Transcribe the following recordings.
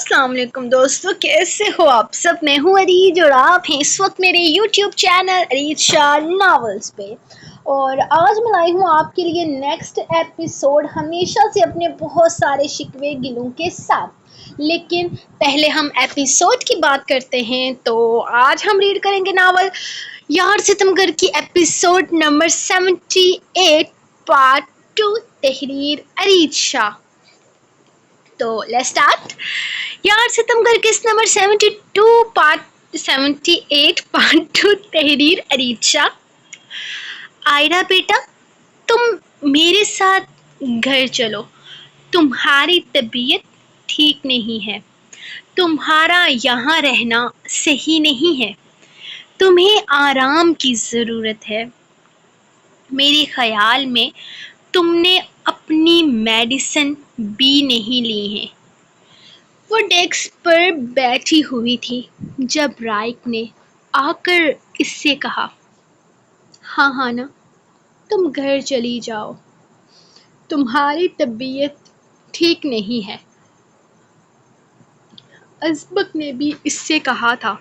السلام علیکم دوستو، کیسے ہو آپ سب؟ میں ہوں اریج اور آپ ہیں اس وقت میرے یوٹیوب چینل اریج شاہ ناولز پہ، اور آج میں لائی ہوں آپ کے لیے نیکسٹ ایپیسوڈ ہمیشہ سے اپنے بہت سارے شکوے گلوں کے ساتھ۔ لیکن پہلے ہم ایپیسوڈ کی بات کرتے ہیں، تو آج ہم ریڈ کریں گے ناول یار ستم گر کی ایپیسوڈ نمبر 78 پارٹ 2 تحریر اریج شاہ۔ تو لیٹس اسٹارٹ۔ یار ستم گر کس نمبر 78 پارٹ 2 تحریر اریج شاہ۔ آئرہ بیٹا، تم میرے ساتھ گھر چلو، تمہاری طبیعت ٹھیک نہیں ہے، تمہارا یہاں رہنا صحیح نہیں ہے، تمہیں آرام کی ضرورت ہے۔ میرے خیال میں تم نے اپنی میڈیسن بھی نہیں لی ہے۔ وہ ڈیسک پر بیٹھی ہوئی تھی جب رائک نے آ کر اس سے کہا، ہاں ہانا، تم گھر چلی جاؤ، تمہاری طبیعت ٹھیک نہیں ہے۔ ازبک نے بھی اس سے کہا تھا،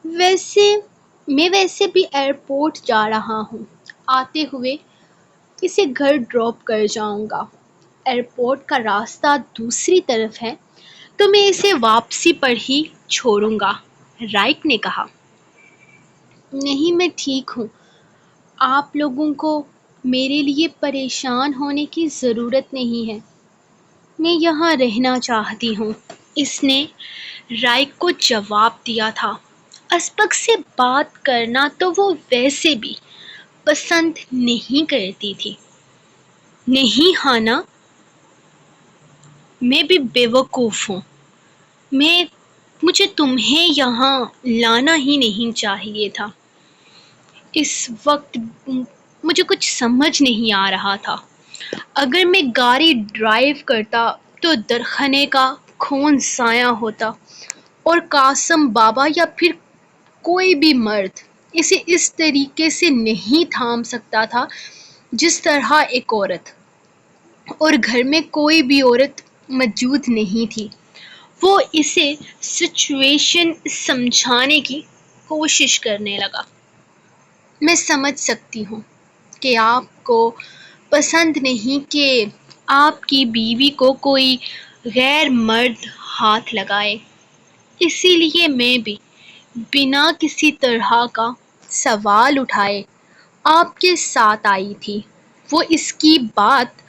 ویسے بھی ایئرپورٹ جا رہا ہوں، آتے ہوئے اسے گھر ڈراپ کر جاؤں گا۔ ایئرپورٹ کا راستہ دوسری طرف ہے، تو میں اسے واپسی پر ہی چھوڑوں گا، رائک نے کہا۔ نہیں، میں ٹھیک ہوں، آپ لوگوں کو میرے لیے پریشان ہونے کی ضرورت نہیں ہے، میں یہاں رہنا چاہتی ہوں، اس نے رائک کو جواب دیا تھا۔ ازبک سے بات کرنا تو وہ ویسے بھی پسند نہیں کرتی تھی۔ نہیں ہانا، میں بھی بے وقوف ہوں، مجھے تمہیں یہاں لانا ہی نہیں چاہیے تھا۔ اس وقت مجھے کچھ سمجھ نہیں آ رہا تھا۔ اگر میں گاڑی ڈرائیو کرتا تو درخنے کا خون سایہ ہوتا، اور قاسم بابا یا پھر کوئی بھی مرد اسے اس طریقے سے نہیں تھام سکتا تھا جس طرح ایک عورت، اور گھر میں کوئی بھی عورت موجود نہیں تھی۔ وہ اسے سچویشن سمجھانے کی کوشش کرنے لگا۔ میں سمجھ سکتی ہوں کہ آپ کو پسند نہیں کہ آپ کی بیوی کو کوئی غیر مرد ہاتھ لگائے، اسی لیے میں بھی بنا کسی طرح کا سوال اٹھائے آپ کے ساتھ آئی تھی۔ وہ اس کی بات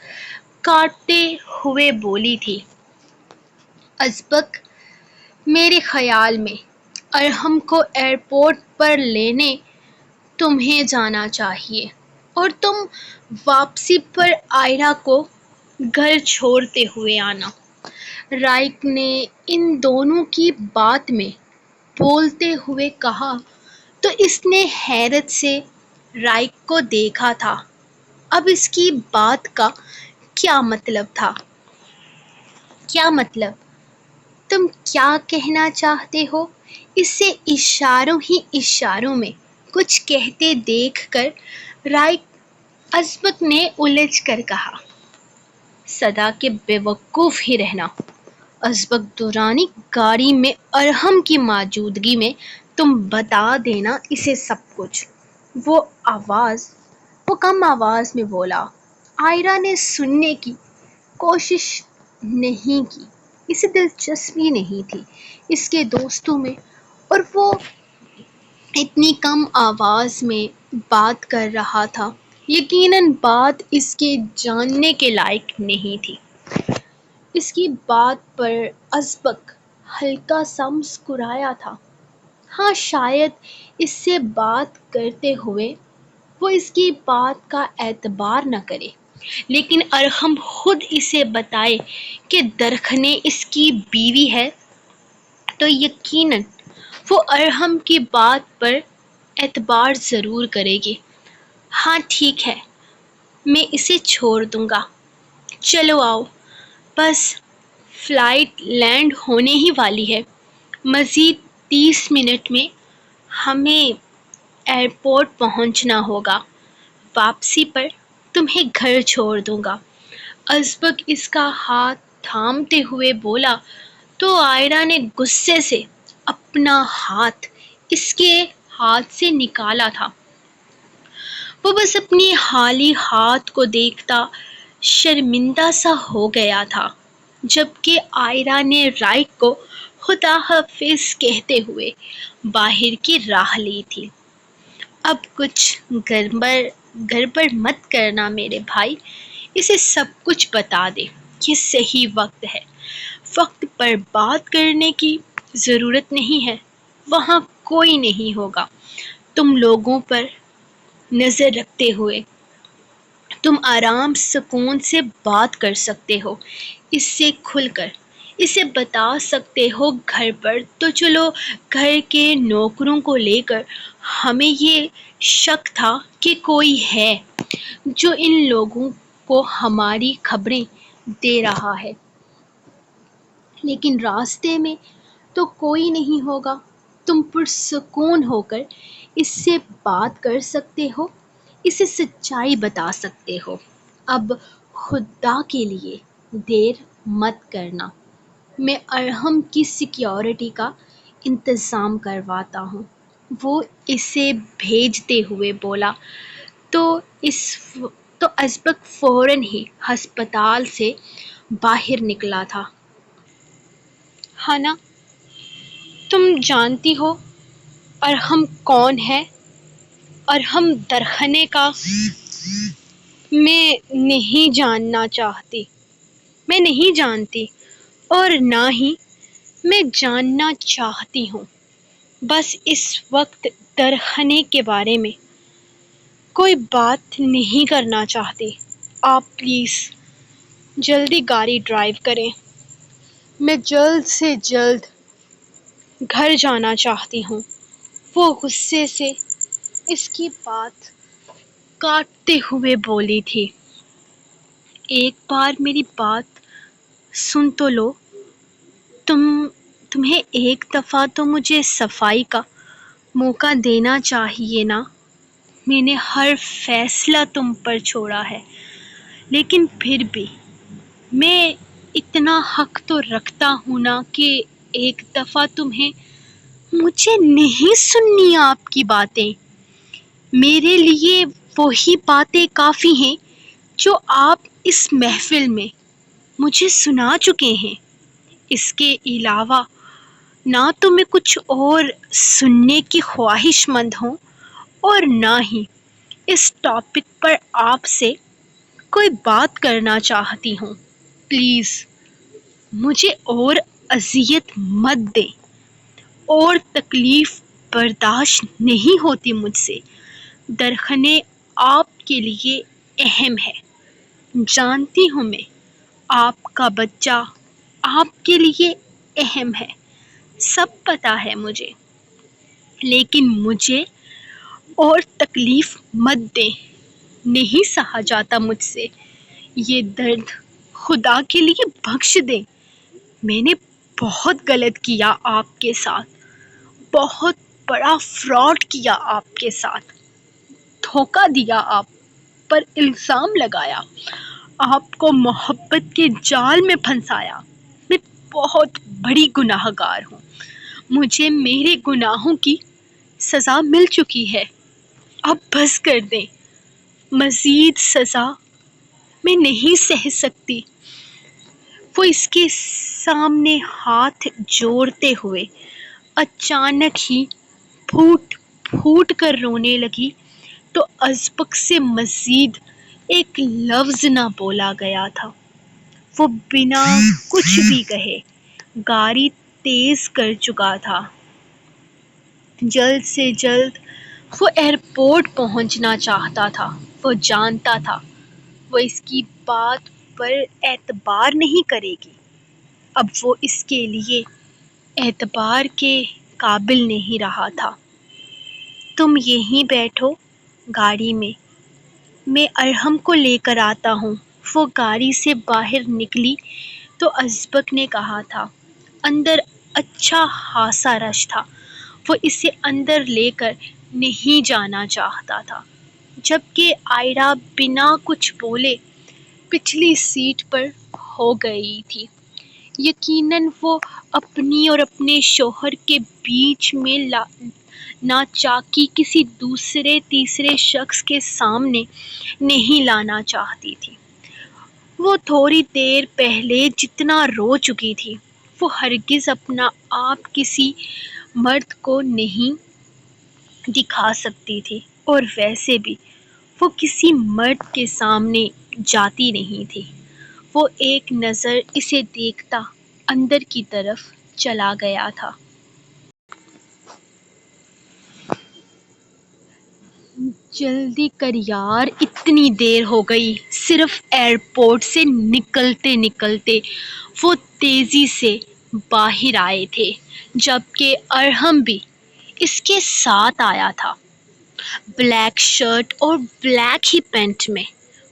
کاٹتے ہوئے بولی تھی، ازبک، میرے خیال میں ارحم کو ایئرپورٹ پر لینے تمہیں جانا چاہیے، اور تم واپسی پر آئرہ کو گھر چھوڑتے ہوئے آنا۔ رائک نے ان دونوں کی بات میں بولتے ہوئے کہا تو اس نے حیرت سے رائک کو دیکھا تھا۔ اب اس کی بات کا کیا مطلب تھا؟ کیا مطلب؟ تم کیا کہنا چاہتے ہو؟ اسے اشاروں ہی اشاروں میں کچھ کہتے دیکھ کر رائک ازبک نے الجھ کر کہا، صدا کے بے وقوف ہی رہنا، ازبک دورانی گاڑی میں ارحم کی موجودگی میں تم بتا دینا اسے سب کچھ۔ وہ کم آواز میں بولا۔ آئرہ نے سننے کی کوشش نہیں کی، اسے دلچسپی نہیں تھی اس کے دوستوں میں، اور وہ اتنی کم آواز میں بات کر رہا تھا، یقیناً بات اس کے جاننے کے لائق نہیں تھی۔ اس کی بات پر ازبک ہلکا سا مسکرایا تھا۔ ہاں، شاید اس سے بات کرتے ہوئے وہ اس کی بات کا اعتبار نہ کرے، لیکن ارحم خود اسے بتائے کہ درخنے اس کی بیوی ہے تو یقیناً وہ ارحم کی بات پر اعتبار ضرور کرے گی۔ ہاں ٹھیک ہے، میں اسے چھوڑ دوں گا، چلو آؤ، بس فلائٹ لینڈ ہونے ہی والی ہے، مزید 30 منٹ میں ہمیں ایئرپورٹ پہنچنا ہوگا، واپسی پر تمہیں گھر چھوڑ دوں گا۔ ازبک اس کا ہاتھ تھامتے ہوئے بولا تو آئرہ نے غصے سے اپنا ہاتھ اس کے ہاتھ سے نکالا تھا۔ وہ بس اپنی خالی ہاتھ کو دیکھتا شرمندہ سا ہو گیا تھا، جبکہ آئرہ نے رائٹ کو خدا حافظ کہتے ہوئے باہر کی راہ لی تھی۔ اب کچھ گڑبڑ مت کرنا میرے بھائی، اسے سب کچھ بتا دے، یہ صحیح وقت ہے، وقت برباد کرنے کی ضرورت نہیں ہے، وہاں کوئی نہیں ہوگا، تم لوگوں پر نظر رکھتے ہوئے تم آرام سکون سے بات کر سکتے ہو، اس سے کھل کر اسے بتا سکتے ہو گھر پر تو چلو۔ گھر کے نوکروں کو لے کر ہمیں یہ شک تھا کہ کوئی ہے جو ان لوگوں کو ہماری خبریں دے رہا ہے، لیکن راستے میں تو کوئی نہیں ہوگا، تم پرسکون ہو کر اس سے بات کر سکتے ہو، اسے سچائی بتا سکتے ہو۔ اب خدا کے لیے دیر مت کرنا، میں ارحم کی سیکیورٹی کا انتظام کرواتا ہوں، وہ اسے بھیجتے ہوئے بولا۔ تو ازبک فوراً ہی ہسپتال سے باہر نکلا تھا۔ ہانا، تم جانتی ہو ارحم کون ہے؟ ارحم درخنے کا؟ میں نہیں جاننا چاہتی، میں نہیں جانتی اور نہ ہی میں جاننا چاہتی ہوں، بس اس وقت درخنے کے بارے میں کوئی بات نہیں کرنا چاہتی۔ آپ پلیز جلدی گاڑی ڈرائیو کریں، میں جلد سے جلد گھر جانا چاہتی ہوں۔ وہ غصے سے اس کی بات کاٹتے ہوئے بولی تھی۔ ایک بار میری بات سن تو لو، تمہیں ایک دفعہ تو مجھے صفائی کا موقع دینا چاہیے نا، میں نے ہر فیصلہ تم پر چھوڑا ہے، لیکن پھر بھی میں اتنا حق تو رکھتا ہوں نا کہ ایک دفعہ تمہیں مجھے نہیں سننی آپ کی باتیں، میرے لیے وہی باتیں کافی ہیں جو آپ اس محفل میں مجھے سنا چکے ہیں، اس کے علاوہ نہ تو میں کچھ اور سننے کی خواہش مند ہوں اور نہ ہی اس ٹاپک پر آپ سے کوئی بات کرنا چاہتی ہوں، پلیز مجھے اور اذیت مت دیں، اور تکلیف برداشت نہیں ہوتی مجھ سے، درخنے آپ کے لیے اہم ہے، جانتی ہوں میں، آپ کا بچہ آپ کے لیے اہم ہے، سب پتہ ہے مجھے، لیکن مجھے اور تکلیف مت دیں، نہیں سہا جاتا مجھ سے یہ درد، خدا کے لیے بخش دیں، میں نے بہت غلط کیا آپ کے ساتھ، بہت بڑا فراڈ کیا آپ کے ساتھ، دھوکہ دیا، آپ پر الزام لگایا، آپ کو محبت کے جال میں پھنسایا، میں بہت بڑی گناہ گار ہوں، مجھے میرے گناہوں کی سزا مل چکی ہے، اب بس کر دیں، مزید سزا میں نہیں سہ سکتی۔ وہ اس کے سامنے ہاتھ جوڑتے ہوئے اچانک ہی پھوٹ پھوٹ کر رونے لگی تو ازبک سے مزید ایک لفظ نہ بولا گیا تھا۔ وہ بنا کچھ بھی کہے گاڑی تیز کر چکا تھا، جلد سے جلد وہ ایئرپورٹ پہنچنا چاہتا تھا، وہ جانتا تھا وہ اس کی بات پر اعتبار نہیں کرے گی، اب وہ اس کے لیے اعتبار کے قابل نہیں رہا تھا۔ تم یہیں بیٹھو گاڑی میں ارحم کو لے کر آتا ہوں۔ وہ گاڑی سے باہر نکلی تو ازبک نے کہا تھا، اندر اچھا خاصا رش تھا، وہ اسے اندر لے کر نہیں جانا چاہتا تھا، جبکہ آئرہ بنا کچھ بولے پچھلی سیٹ پر ہو گئی تھی۔ یقیناً وہ اپنی اور اپنے شوہر کے بیچ میں ناچاکی کسی دوسرے تیسرے شخص کے سامنے نہیں لانا چاہتی تھی۔ وہ تھوڑی دیر پہلے جتنا رو چکی تھی وہ ہرگز اپنا آپ کسی مرد کو نہیں دکھا سکتی تھی، اور ویسے بھی وہ کسی مرد کے سامنے جاتی نہیں تھی۔ وہ ایک نظر اسے دیکھتا اندر کی طرف چلا گیا تھا۔ جلدی کر یار، اتنی دیر ہو گئی۔ صرف ایئرپورٹ سے نکلتے نکلتے وہ تیزی سے باہر آئے تھے، جبکہ ارحم بھی اس کے ساتھ آیا تھا۔ بلیک شرٹ اور بلیک ہی پینٹ میں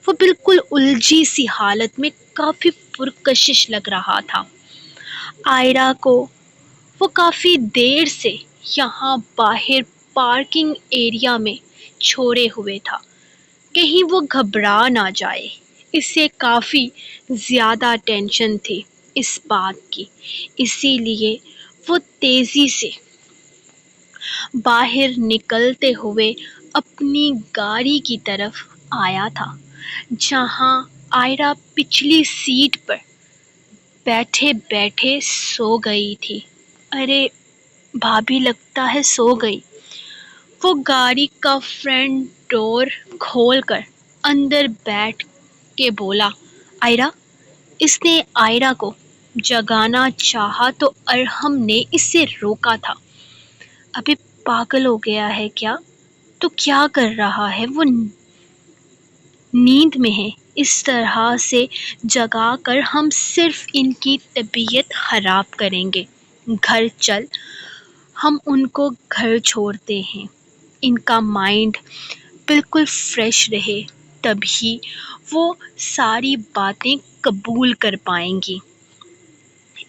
وہ بالکل الجھی سی حالت میں کافی پرکشش لگ رہا تھا۔ آئرہ کو وہ کافی دیر سے یہاں باہر پارکنگ ایریا میں چھوڑے ہوئے تھا، کہیں وہ گھبرا نہ جائے۔ اسے کافی زیادہ ٹینشن تھی اس بات کی، اسی لیے وہ تیزی سے باہر نکلتے ہوئے اپنی گاڑی کی طرف آیا تھا، جہاں آئرہ پچھلی سیٹ پر بیٹھے بیٹھے سو گئی تھی۔ ارے بھابھی لگتا ہے سو گئی۔ وہ گاڑی کا فرنٹ ڈور کھول کر اندر بیٹھ کے بولا۔ آئرہ۔ اس نے آئرہ کو جگانا چاہا تو ارحم نے اسے روکا تھا۔ ابھی پاگل ہو گیا ہے کیا؟ تو کیا کر رہا ہے؟ وہ نیند میں ہے، اس طرح سے جگا کر ہم صرف ان کی طبیعت خراب کریں گے۔ گھر چل، ہم ان کو گھر چھوڑتے ہیں، ان کا مائنڈ بالکل فریش رہے، تبھی وہ ساری باتیں قبول کر پائیں گی۔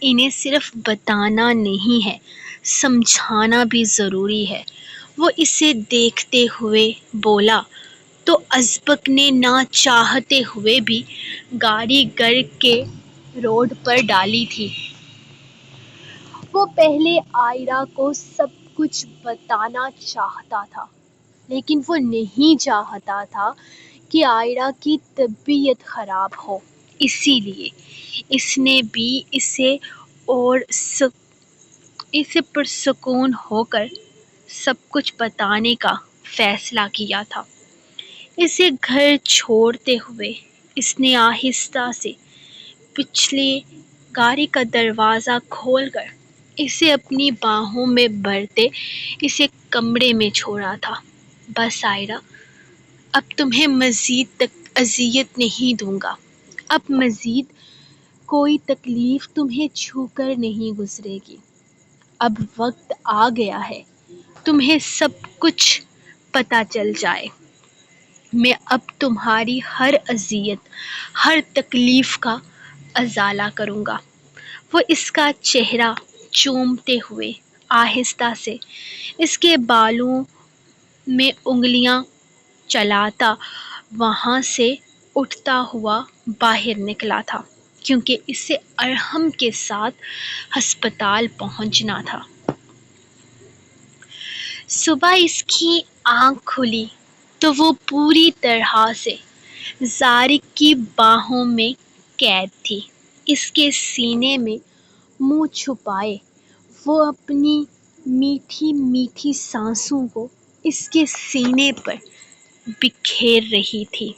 انہیں صرف بتانا نہیں ہے، سمجھانا بھی ضروری ہے۔ وہ اسے دیکھتے ہوئے بولا تو ازبک نے نہ چاہتے ہوئے بھی گاڑی گھر کے روڈ پر ڈالی تھی۔ وہ پہلے آئرہ کو سب کچھ بتانا چاہتا تھا، لیکن وہ نہیں چاہتا تھا کہ آئرہ کی طبیعت خراب ہو، اسی لیے اس نے بھی اسے پرسکون ہو کر سب کچھ بتانے کا فیصلہ کیا تھا۔ اسے گھر چھوڑتے ہوئے اس نے آہستہ سے پچھلے گاڑی کا دروازہ کھول کر اسے اپنی باہوں میں بھرتے اسے کمرے میں چھوڑا تھا۔ بس آئرہ، اب تمہیں مزید اذیت نہیں دوں گا، اب مزید کوئی تکلیف تمہیں چھو کر نہیں گزرے گی۔ اب وقت آ گیا ہے تمہیں سب کچھ پتہ چل جائے۔ میں اب تمہاری ہر اذیت، ہر تکلیف کا ازالہ کروں گا۔ وہ اس کا چہرہ چومتے ہوئے آہستہ سے اس کے بالوں میں انگلیاں چلاتا وہاں سے اٹھتا ہوا باہر نکلا تھا، کیونکہ اسے ارحم کے ساتھ ہسپتال پہنچنا تھا۔ صبح اس کی آنکھ کھلی تو وہ پوری طرح سے زارق کی باہوں میں قید تھی۔ اس کے سینے میں منہ چھپائے وہ اپنی میٹھی میٹھی سانسوں کو اس کے سینے پر بکھیر رہی تھی۔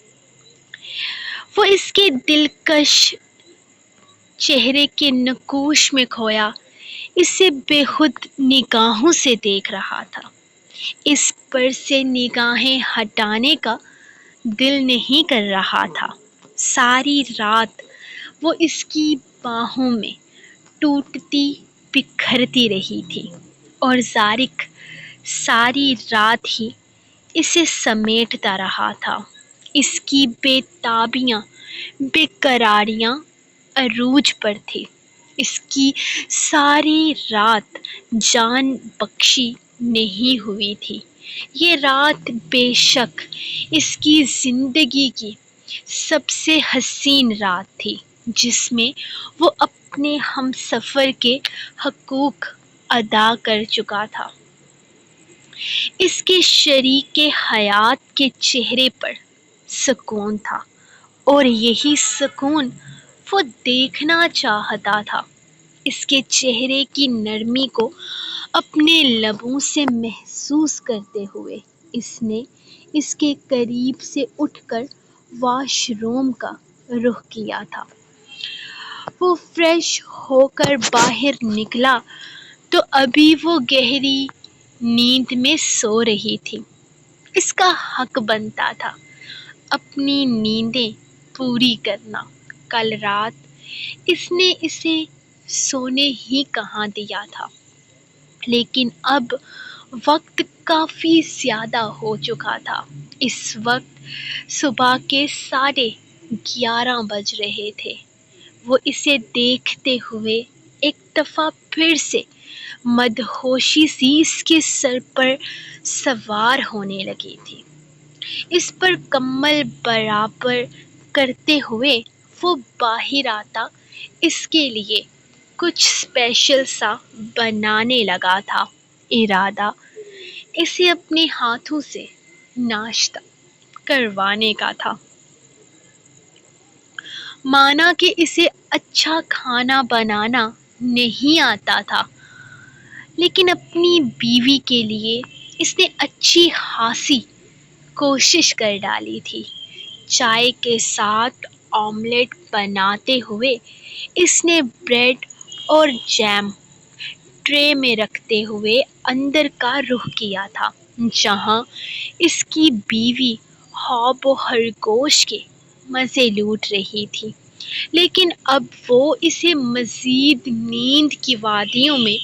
وہ اس کے دلکش چہرے کے نقوش میں کھویا اسے بے خود نگاہوں سے دیکھ رہا تھا۔ اس پر سے نگاہیں ہٹانے کا دل نہیں کر رہا تھا۔ ساری رات وہ اس کی باہوں میں ٹوٹتی بکھرتی رہی تھی، اور زارق ساری رات ہی اسے سمیٹتا رہا تھا۔ اس کی بے تابیاں، بے قراریاں عروج پر تھی۔ اس کی ساری رات جان بخشی نہیں ہوئی تھی۔ یہ رات بے شک اس کی زندگی کی سب سے حسین رات تھی، جس میں وہ اپنے ہم سفر کے حقوق ادا کر چکا تھا۔ اس کے شریک حیات کے چہرے پر سکون تھا، اور یہی سکون وہ دیکھنا چاہتا تھا۔ اس کے چہرے کی نرمی کو اپنے لبوں سے محسوس کرتے ہوئے اس نے اس کے قریب سے اٹھ کر واش روم کا رخ کیا تھا۔ وہ فریش ہو کر باہر نکلا تو ابھی وہ گہری نیند میں سو رہی تھی۔ اس کا حق بنتا تھا اپنی نیندیں پوری کرنا۔ کل رات اس نے اسے سونے ہی کہاں دیا تھا، لیکن اب وقت کافی زیادہ ہو چکا تھا۔ اس وقت صبح کے 11:30 بج رہے تھے۔ وہ اسے دیکھتے ہوئے ایک دفعہ پھر سے مدہوشی سی اس کے سر پر سوار ہونے لگی تھی۔ اس پر کمل برابر کرتے ہوئے وہ باہر آتا اس کے لیے کچھ اسپیشل سا بنانے لگا تھا۔ ارادہ اسے اپنے ہاتھوں سے ناشتہ کروانے کا تھا۔ مانا کہ اسے اچھا کھانا بنانا نہیں آتا تھا، لیکن اپنی بیوی کے لیے اس نے اچھی خاصی کوشش کر ڈالی تھی۔ چائے کے ساتھ آملیٹ بناتے ہوئے اس نے بریڈ اور جیم ٹرے میں رکھتے ہوئے اندر کا رخ کیا تھا، جہاں اس کی بیوی خواب و خرگوش کے مزے لوٹ رہی تھی۔ لیکن اب وہ اسے مزید نیند کی وادیوں میں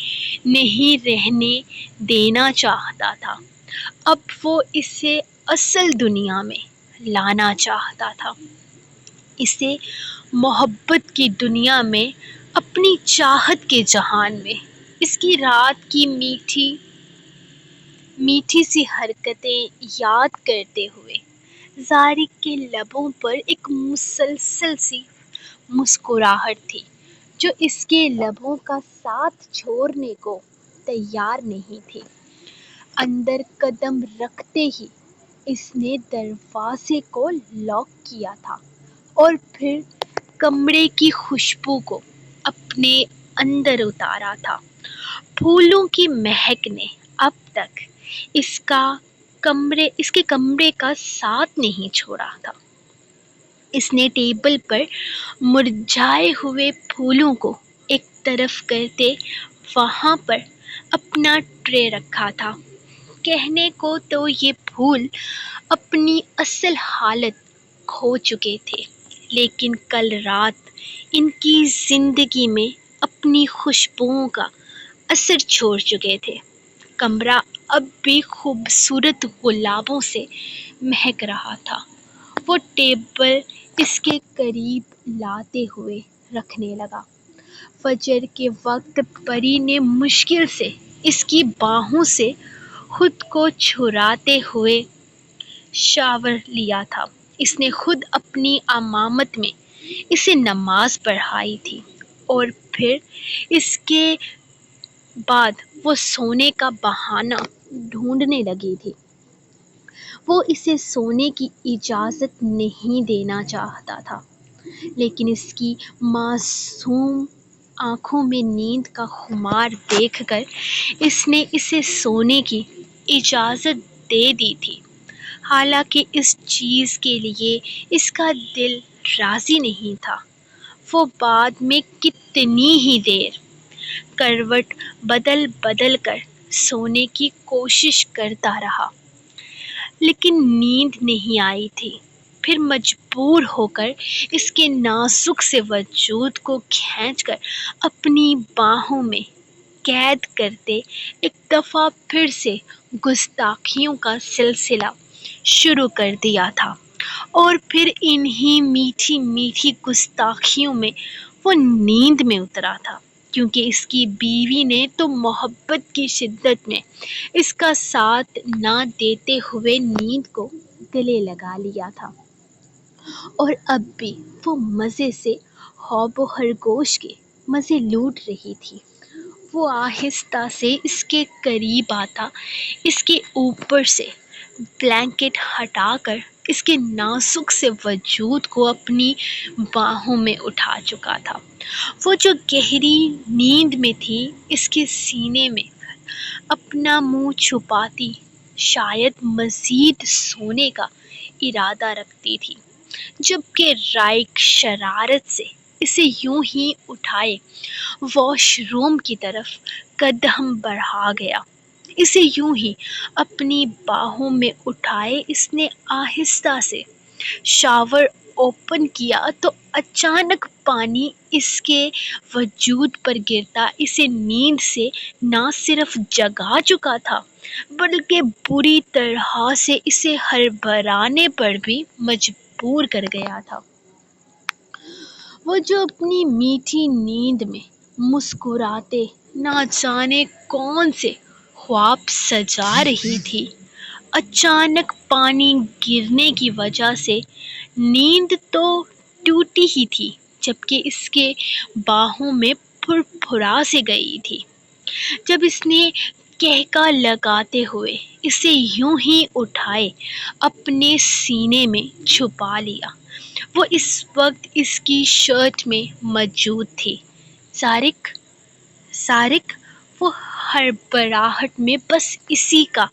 نہیں رہنے دینا چاہتا تھا، اب وہ اسے اصل دنیا میں لانا چاہتا تھا، اسے محبت کی دنیا میں، اپنی چاہت کے جہان میں۔ اس کی رات کی میٹھی میٹھی سی حرکتیں یاد کرتے ہوئے زارق کے لبوں پر ایک مسلسل سی مسکراہٹ تھی جو اس کے لبوں کا ساتھ چھوڑنے کو تیار نہیں تھی۔ اندر قدم رکھتے ہی اس نے دروازے کو لاک کیا تھا اور پھر کمرے کی خوشبو کو اپنے اندر اتارا تھا۔ پھولوں کی مہک نے اب تک اس کے کمرے کا ساتھ نہیں چھوڑا تھا۔ اس نے ٹیبل پر مرجھائے ہوئے پھولوں کو ایک طرف کرتے وہاں پر اپنا ٹرے رکھا تھا۔ کہنے کو تو یہ پھول اپنی اصل حالت کھو چکے تھے، لیکن کل رات ان کی زندگی میں اپنی خوشبوؤں کا اثر چھوڑ چکے تھے۔ کمرہ اب بھی خوبصورت گلابوں سے مہک رہا تھا۔ وہ ٹیبل اس کے قریب لاتے ہوئے رکھنے لگا۔ فجر کے وقت پری نے مشکل سے اس کی باہوں سے خود کو چھڑاتے ہوئے شاور لیا تھا۔ اس نے خود اپنی امامت میں اسے نماز پڑھائی تھی، اور پھر اس کے بعد وہ سونے کا بہانہ ڈھونڈنے لگی تھی۔ وہ اسے سونے کی اجازت نہیں دینا چاہتا تھا، لیکن اس کی معصوم آنکھوں میں نیند کا خمار دیکھ کر اس نے اسے سونے کی اجازت دے دی تھی، حالانکہ اس چیز کے لیے اس کا دل راضی نہیں تھا۔ وہ بعد میں کتنی ہی دیر کروٹ بدل بدل کر سونے کی کوشش کرتا رہا، لیکن نیند نہیں آئی تھی۔ پھر مجبور ہو کر اس کے نازک سے وجود کو کھینچ کر اپنی باہوں میں قید کرتے ایک دفعہ پھر سے گستاخیوں کا سلسلہ شروع کر دیا تھا، اور پھر انہی میٹھی میٹھی گستاخیوں میں وہ نیند میں اترا تھا، کیونکہ اس کی بیوی نے تو محبت کی شدت میں اس کا ساتھ نہ دیتے ہوئے نیند کو گلے لگا لیا تھا، اور اب بھی وہ مزے سے خواب و خرگوش کے مزے لوٹ رہی تھی۔ وہ آہستہ سے اس کے قریب آتا، اس کے اوپر سے بلینکٹ ہٹا کر اس کے نازک سے وجود کو اپنی باہوں میں اٹھا چکا تھا۔ وہ جو گہری نیند میں تھی، اس کے سینے میں اپنا منہ چھپاتی، شاید مزید سونے کا ارادہ رکھتی تھی، جبکہ رائک شرارت سے اسے یوں ہی اٹھائے واش روم کی طرف قدم بڑھا گیا۔ اسے یوں ہی اپنی باہوں میں اٹھائے اس نے آہستہ سے شاور اوپن کیا تو اچانک پانی اس کے وجود پر گرتا اسے نیند سے نہ صرف جگا چکا تھا، بلکہ بری طرح سے اسے ہڑبڑانے پر بھی مجبور کر گیا تھا۔ وہ جو اپنی میٹھی نیند میں مسکراتے نہ جانے کون سے خواب سجا رہی تھی، اچانک پانی گرنے کی وجہ سے نیند تو ٹوٹی ہی تھی، جبکہ اس کے باہوں میں پھرپھرا سے گئی تھی۔ جب اس نے کہکا لگاتے ہوئے اسے یوں ہی اٹھائے اپنے سینے میں چھپا لیا، وہ اس وقت اس کی شرٹ میں موجود تھی۔ سارق! سارق! وہ ہڑبڑاہٹ میں بس اسی کا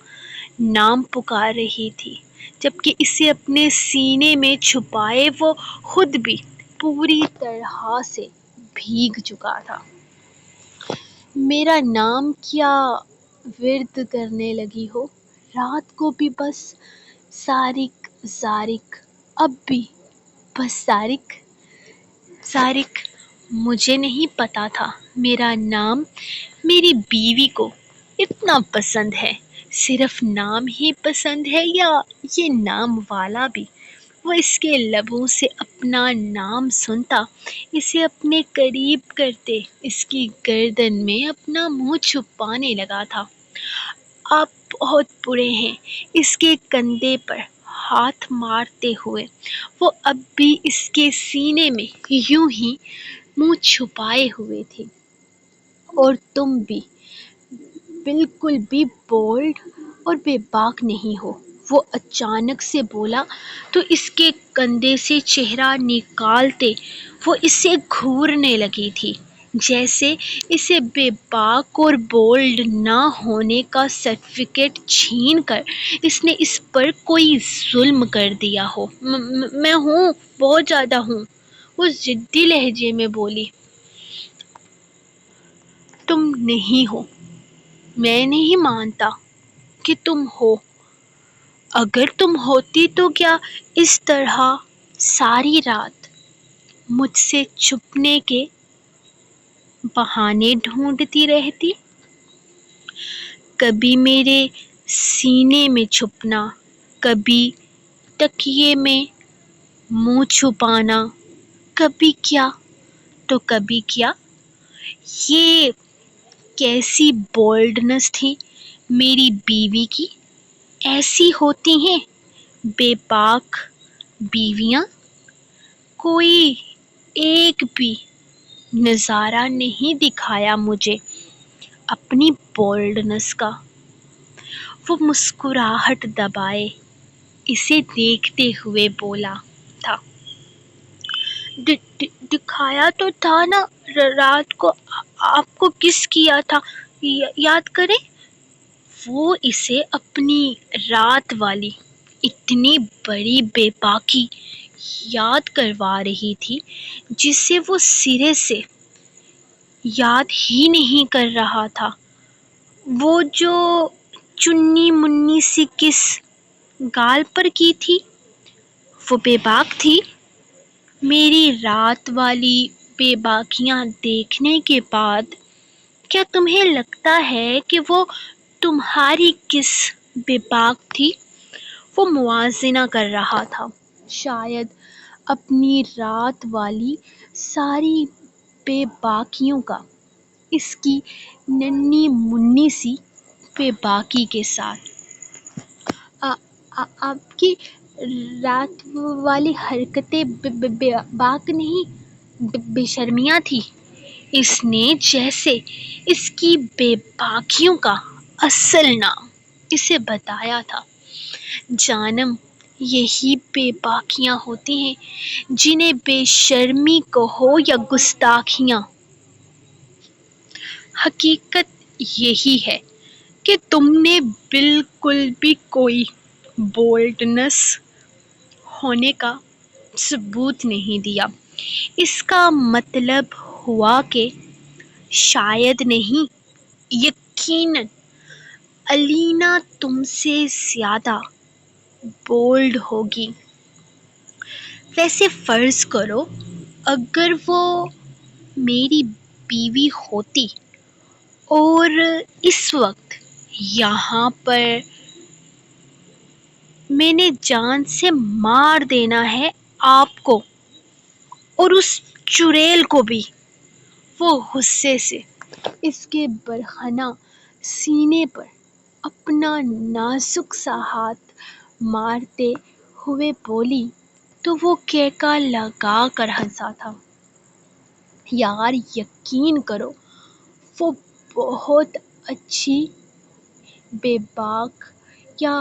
نام پکار رہی تھی، جبکہ اسے اپنے سینے میں چھپائے وہ خود بھی پوری طرح سے بھیگ چکا تھا۔ میرا نام کیا ورد کرنے لگی ہو، رات کو بھی بس سارق سارق، اب بھی بس سارق۔ سارق! مجھے نہیں پتا تھا میرا نام میری بیوی کو اتنا پسند ہے۔ صرف نام ہی پسند ہے یا یہ نام والا بھی؟ وہ اس کے لبوں سے اپنا نام سنتا، اسے اپنے قریب کرتے اس کی گردن میں اپنا منہ چھپانے لگا تھا۔ آپ بہت برے ہیں، اس کے کندھے پر ہاتھ مارتے ہوئے وہ اب بھی اس کے سینے میں یوں ہی منہ چھپائے ہوئے تھے۔ اور تم بھی بالکل بھی بولڈ اور بے باک نہیں ہو، وہ اچانک سے بولا تو اس کے کندھے سے چہرہ نکالتے وہ اسے گھورنے لگی تھی، جیسے اسے بے باک اور بولڈ نہ ہونے کا سرٹیفکیٹ چھین کر اس نے اس پر کوئی ظلم کر دیا ہو۔ میں ہوں، بہت زیادہ ہوں، وہ ضدی لہجے میں بولی۔ تم نہیں ہو، میں نہیں مانتا کہ تم ہو۔ اگر تم ہوتی تو کیا اس طرح ساری رات مجھ سے چھپنے کے بہانے ڈھونڈتی رہتی؟ کبھی میرے سینے میں چھپنا، کبھی تکیے میں منہ چھپانا، کبھی کیا تو کبھی کیا۔ یہ کیسی بولڈنس تھی میری بیوی کی؟ ایسی ہوتی ہیں بے باک بیویاں؟ کوئی ایک بھی نظارہ نہیں دکھایا مجھے اپنی بولڈنس کا۔ وہ مسکراہٹ دبائے اسے دیکھتے ہوئے بولا تھا۔ دکھایا تو تھا نا، رات کو آپ کو کس کیا تھا، یاد کریں۔ وہ اسے اپنی رات والی اتنی بڑی بے باکی یاد کروا رہی تھی جسے وہ سرے سے یاد ہی نہیں کر رہا تھا۔ وہ جو چنی منی سی کس گال پر کی تھی، وہ بے باک تھی؟ میری رات والی بے باکیاں دیکھنے کے بعد کیا تمہیں لگتا ہے کہ وہ تمہاری کس بے باک تھی؟ وہ موازنہ کر رہا تھا، شاید اپنی رات والی ساری بے باکیوں کا اس کی ننھی منھی سی بے باکی کے ساتھ۔ آپ کی رات والی حرکتیں بے باک نہیں، بے شرمیاں تھی۔ اس نے جیسے اس کی بے باکیوں کا اصل نام اسے بتایا تھا۔ جانم، یہی بے باکیاں ہوتی ہیں جنہیں بے شرمی کہو یا گستاخیاں۔ حقیقت یہی ہے کہ تم نے بالکل بھی کوئی بولڈنس ہونے کا ثبوت نہیں دیا۔ اس کا مطلب ہوا کہ شاید نہیں، یقیناً الینا تم سے زیادہ بولڈ ہوگی۔ ویسے فرض کرو اگر وہ میری بیوی ہوتی اور اس وقت یہاں پر میں نے جان سے مار دینا ہے آپ کو اور اس چڑیل کو بھی۔ وہ غصے سے اس کے برہنہ سینے پر اپنا نازک سا ہاتھ مارتے ہوئے بولی تو وہ کہکا لگا کر ہنسا تھا۔ یار یقین کرو وہ بہت اچھی بے باک یا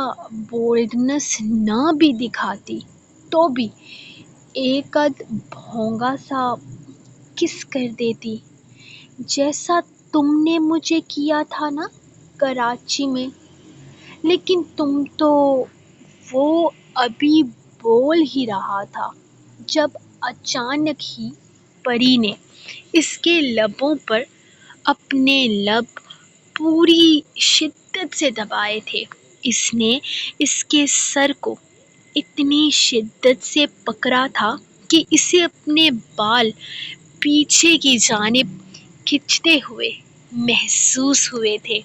بولڈنس نہ بھی دکھاتی تو بھی ایک آدھ بھونگا سا کس کر دیتی، جیسا تم نے مجھے کیا تھا نا کراچی میں۔ لیکن تم تو وہ ابھی بول ہی رہا تھا جب اچانک ہی پری نے اس کے لبوں پر اپنے لب پوری شدت سے دبائے تھے۔ اس نے اس کے سر کو اتنی شدت سے پکڑا تھا کہ اسے اپنے بال پیچھے کی جانب کھنچتے ہوئے محسوس ہوئے تھے،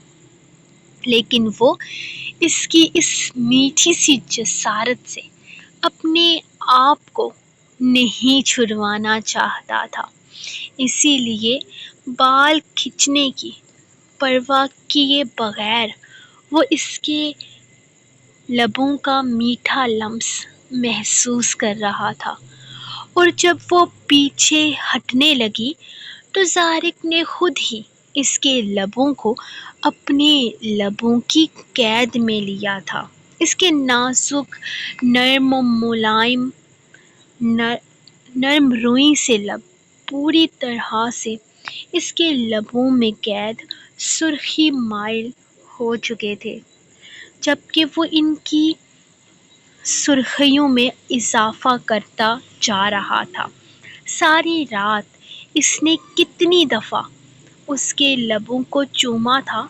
لیکن وہ اس کی اس میٹھی سی جسارت سے اپنے آپ کو نہیں چھڑوانا چاہتا تھا، اسی لیے بال کھینچنے کی پرواہ کیے بغیر وہ اس کے لبوں کا میٹھا لمس محسوس کر رہا تھا۔ اور جب وہ پیچھے ہٹنے لگی تو زارق نے خود ہی اس کے لبوں کو اپنے لبوں کی قید میں لیا تھا۔ اس کے نازک نرم و ملائم نرم روئی سے لب پوری طرح سے اس کے لبوں میں قید سرخی مائل ہو چکے تھے، جبکہ وہ ان کی سرخیوں میں اضافہ کرتا جا رہا تھا۔ ساری رات اس نے کتنی دفعہ اس کے لبوں کو چوما تھا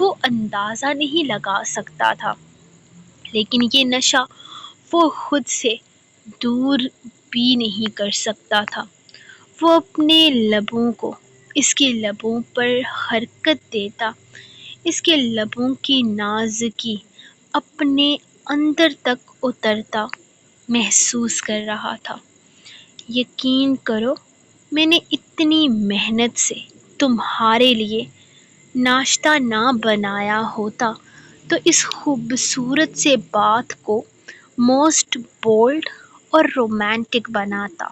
وہ اندازہ نہیں لگا سکتا تھا، لیکن یہ نشہ وہ خود سے دور بھی نہیں کر سکتا تھا۔ وہ اپنے لبوں کو اس کے لبوں پر حرکت دیتا، اس کے لبوں کی نازکی اپنے اندر تک اترتا محسوس کر رہا تھا۔ یقین کرو میں نے اتنی محنت سے تمہارے لیے ناشتہ نہ بنایا ہوتا تو اس خوبصورت سے بات کو موسٹ بولڈ اور رومانٹک بناتا،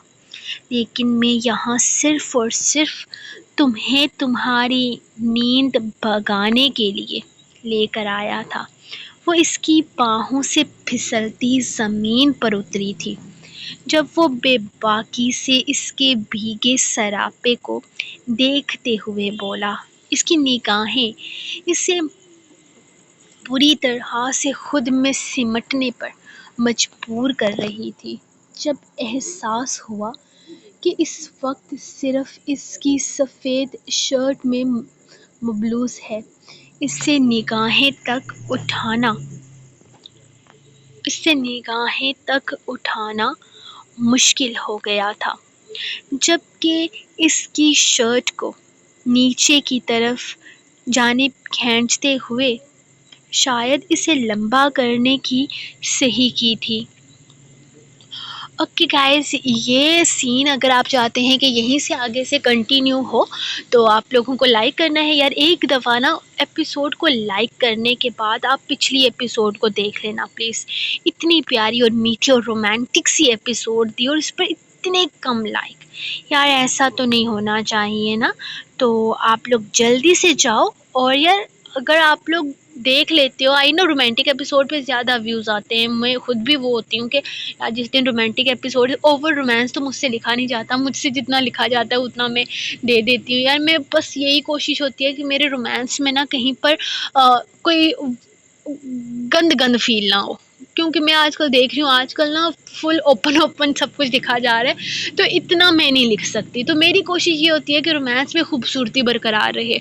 لیکن میں یہاں صرف اور صرف تمہیں تمہاری نیند بھگانے کے لیے لے کر آیا تھا۔ وہ اس کی باہوں سے پھسلتی زمین پر اتری تھی جب وہ بے باکی سے اس کے بھیگے سراپے کو دیکھتے ہوئے بولا۔ اس کی نگاہیں اسے بری طرح سے خود میں سمٹنے پر مجبور کر رہی تھی۔ جب احساس ہوا کہ اس وقت صرف اس کی سفید شرٹ میں ملبوس ہے، اس سے نگاہیں تک اٹھانا مشکل ہو گیا تھا، جبکہ اس کی شرٹ کو نیچے کی جانب کھینچتے ہوئے شاید اسے لمبا کرنے کی صحیح کی تھی۔ اوکے گائز، یہ سین اگر آپ چاہتے ہیں کہ یہیں سے آگے سے کنٹینیو ہو تو آپ لوگوں کو لائک کرنا ہے یار۔ ایک دفعہ نا ایپیسوڈ کو لائک کرنے کے بعد آپ پچھلی ایپیسوڈ کو دیکھ لینا پلیز۔ اتنی پیاری اور میٹھی اور رومانٹک سی ایپیسوڈ دی اور اس پر اتنے کم لائک. یار ایسا تو نہیں ہونا چاہیے نا. تو آپ لوگ جلدی سے جاؤ. اور یار اگر آپ لوگ دیکھ لیتے ہو, آئی نو رومانٹک ایپیسوڈ پہ زیادہ ویوز آتے ہیں, میں خود بھی وہ ہوتی ہوں کہ جس دن رومانٹک ایپیسوڈ, اوور رومانس تو مجھ سے لکھا نہیں جاتا, مجھ سے جتنا لکھا جاتا ہے اتنا میں دے دیتی ہوں. یار میں بس یہی کوشش ہوتی ہے کہ میرے رومانس میں نا کہیں پر کوئی گند فیل نہ ہو, کیونکہ میں آج کل دیکھ رہی ہوں آج کل نا فل اوپن سب کچھ دکھا جا رہا ہے, تو اتنا میں نہیں لکھ سکتی. تو میری کوشش یہ ہوتی ہے کہ رومانس میں خوبصورتی برقرار رہے.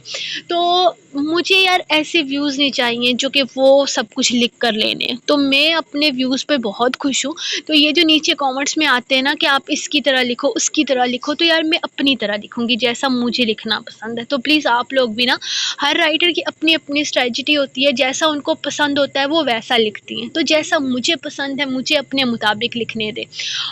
تو مجھے یار ایسے ویوز نہیں چاہیے جو کہ وہ سب کچھ لکھ کر لینے. تو میں اپنے ویوز پہ بہت خوش ہوں. تو یہ جو نیچے کامنٹس میں آتے ہیں نا کہ آپ اس کی طرح لکھو, اس کی طرح لکھو, تو یار میں اپنی طرح لکھوں گی جیسا مجھے لکھنا پسند ہے. تو پلیز آپ لوگ بھی نا, ہر رائٹر کی اپنی اپنی اسٹریٹجی ہوتی ہے, جیسا ان کو پسند ہوتا ہے وہ ویسا لکھتی ہیں. تو جیسا مجھے پسند ہے مجھے اپنے مطابق لکھنے دے.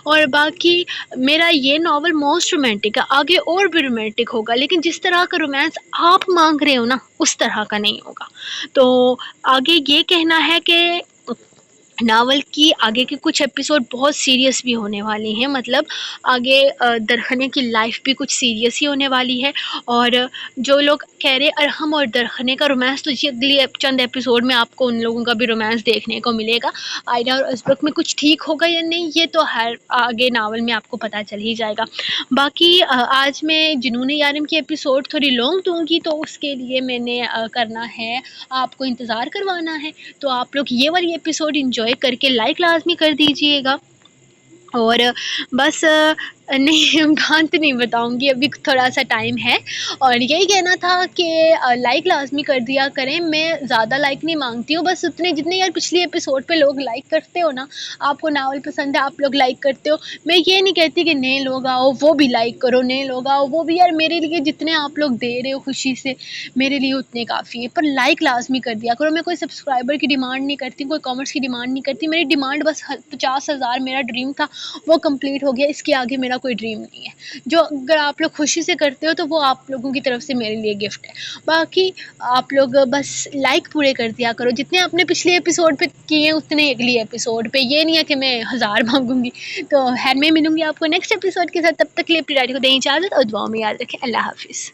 اور باقی میرا یہ ناول موسٹ رومانٹک ہے, آگے اور بھی رومانٹک ہوگا, لیکن جس طرح کا رومانس آپ مانگ رہے ہو نا اس طرح کا نہیں ہوگا. تو آگے یہ کہنا ہے کہ ناول کی آگے کے کچھ ایپیسوڈ بہت سیریس بھی ہونے والے ہیں, مطلب آگے درخنے کی لائف بھی کچھ سیریس ہی ہونے والی ہے. اور جو لوگ کہہ رہے ارحم اور درخنے کا رومانس, تو یہ اگلی چند ایپیسوڈ میں آپ کو ان لوگوں کا بھی رومانس دیکھنے کو ملے گا. آئرا اور ازبک میں کچھ ٹھیک ہوگا یا نہیں یہ تو ہر آگے ناول میں آپ کو پتہ چل ہی جائے گا. باقی آج میں جنون یارم کی ایپیسوڈ تھوڑی لانگ دوں گی, تو اس کے لیے میں نے کرنا ہے, آپ کو انتظار کروانا ہے. تو آپ لوگ یہ والی ایپیسوڈ انجوائے کر کے لائک لازمی کر دیجئے گا. اور بس نہیں بات نہیں بتاؤں گی, ابھی تھوڑا سا ٹائم ہے. اور یہی کہنا تھا کہ لائک لازمی کر دیا کریں. میں زیادہ لائک نہیں مانگتی ہوں, بس اتنے جتنے یار پچھلی ایپیسوڈ پہ لوگ لائک کرتے ہو نا, آپ کو ناول پسند ہے آپ لوگ لائک کرتے ہو. میں یہ نہیں کہتی کہ نئے لوگ آؤ وہ بھی لائک کرو, نئے لوگ آؤ وہ بھی, یار میرے لیے جتنے آپ لوگ دے رہے ہو خوشی سے میرے لیے اتنے کافی ہے. پر لائک لازمی کر دیا کرو. میں کوئی سبسکرائبر کی ڈیمانڈ نہیں کرتی, کوئی کامنٹس کی ڈیمانڈ نہیں کرتی. میری ڈیمانڈ بس 50,000 میرا ڈریم تھا, وہ کمپلیٹ ہو گیا. اس کے آگے میرا کوئی ڈریم نہیں ہے. جو اگر آپ لوگ خوشی سے کرتے ہو تو وہ آپ لوگوں کی طرف سے میرے لیے گفٹ ہے. باقی آپ لوگ بس لائک پورے کر دیا کرو, جتنے آپ نے پچھلے ایپیسوڈ پہ کیے اتنے اگلی ایپیسوڈ پہ. یہ نہیں ہے کہ میں 1000 مانگوں گی. تو خیر میں ملوں گی آپ کو نیکسٹ ایپیسوڈ کے ساتھ, تب تک کے لیے اپنی ڈائری کو دیں اجازت, اور دعاؤں میں یاد رکھیں. اللہ حافظ.